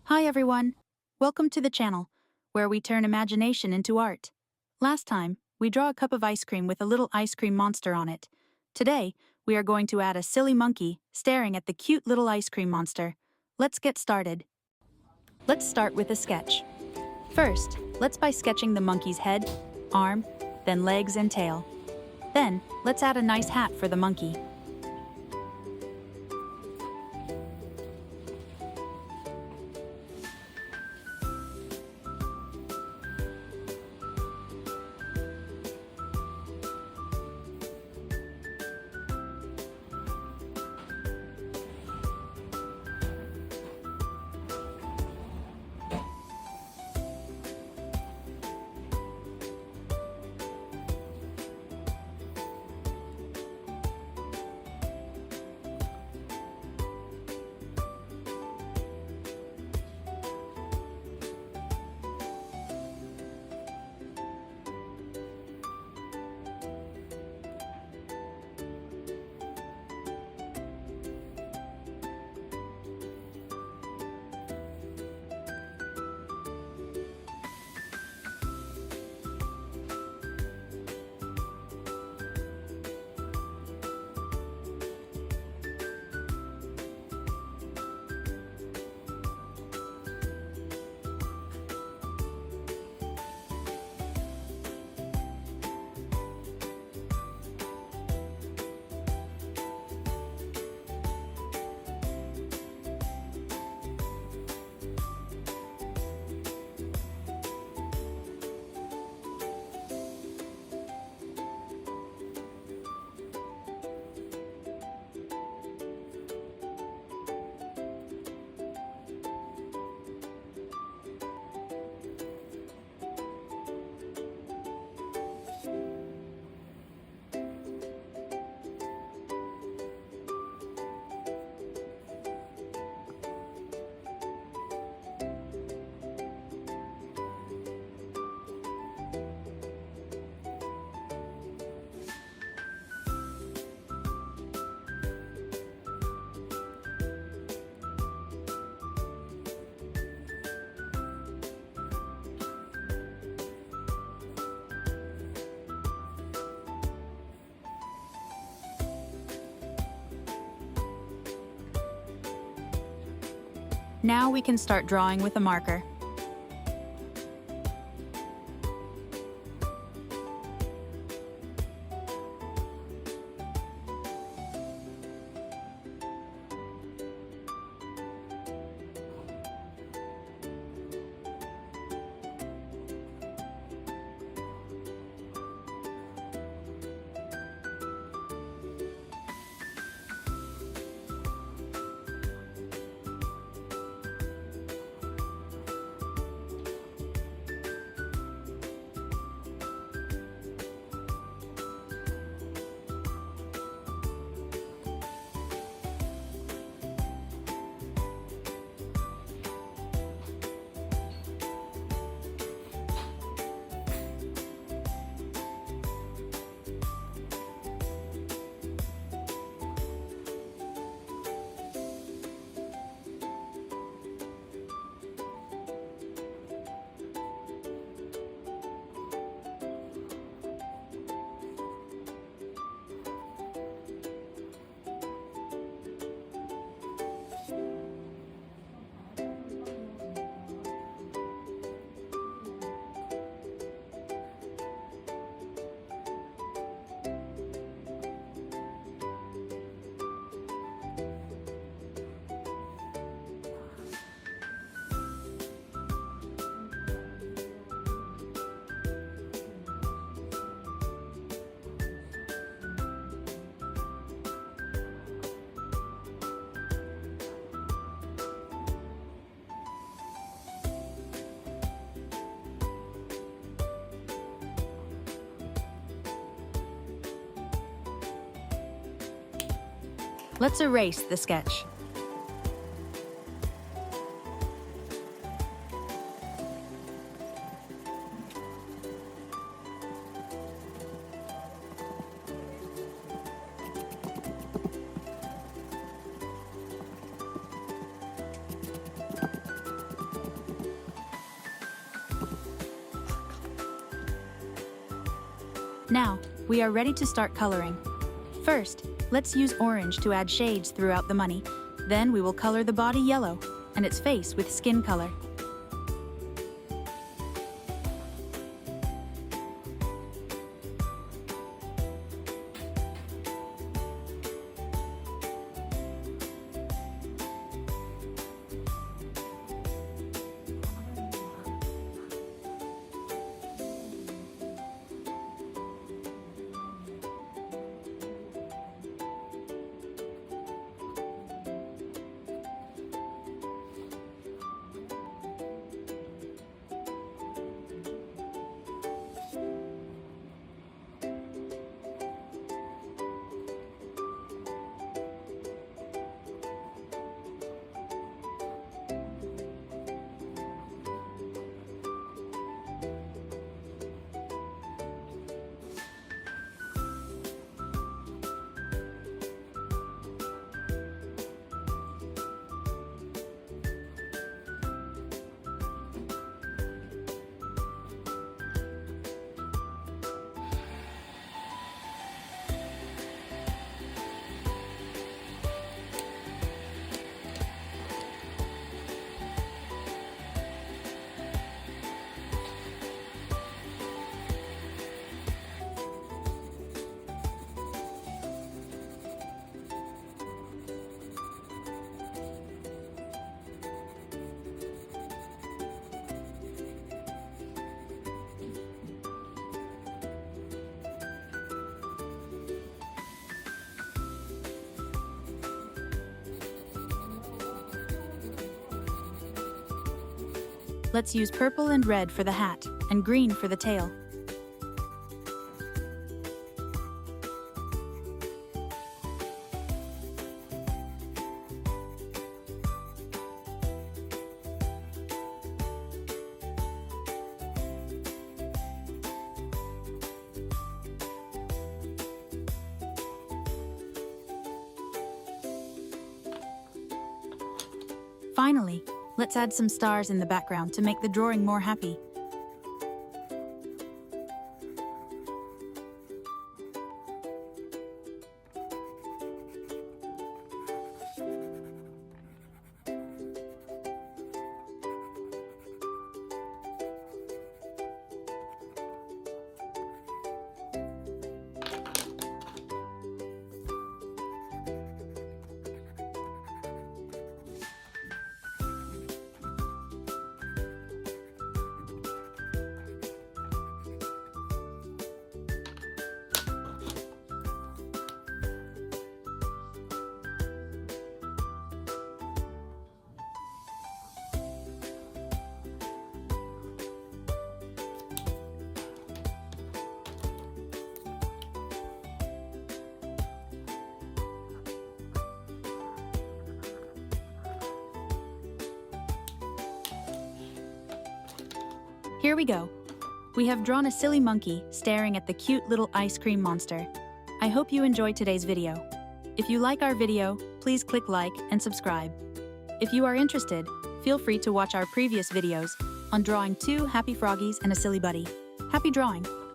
Hi everyone! Welcome to the channel, where we turn imagination into art. Last time, we draw a cup of ice cream with a little ice cream monster on it. Today, we are going to add a silly monkey staring at the cute little ice cream monster. Let's get started. Let's start with a sketch. First, let's by sketching the monkey's head, arm, then legs and tail. Then, let's add a nice hat for the monkey. Now we can start drawing with a marker. Let's erase the sketch. Now, we are ready to start coloring. First, let's use orange to add shades throughout the money. Then we will color the body yellow and its face with skin color. Let's use purple and red for the hat, and green for the tail. Finally, let's add some stars in the background to make the drawing more happy. Here we go. We have drawn a silly monkey staring at the cute little ice cream monster. I hope you enjoyed today's video. If you like our video, please click like and subscribe. If you are interested, feel free to watch our previous videos on drawing 2 happy froggies and a silly buddy. Happy drawing!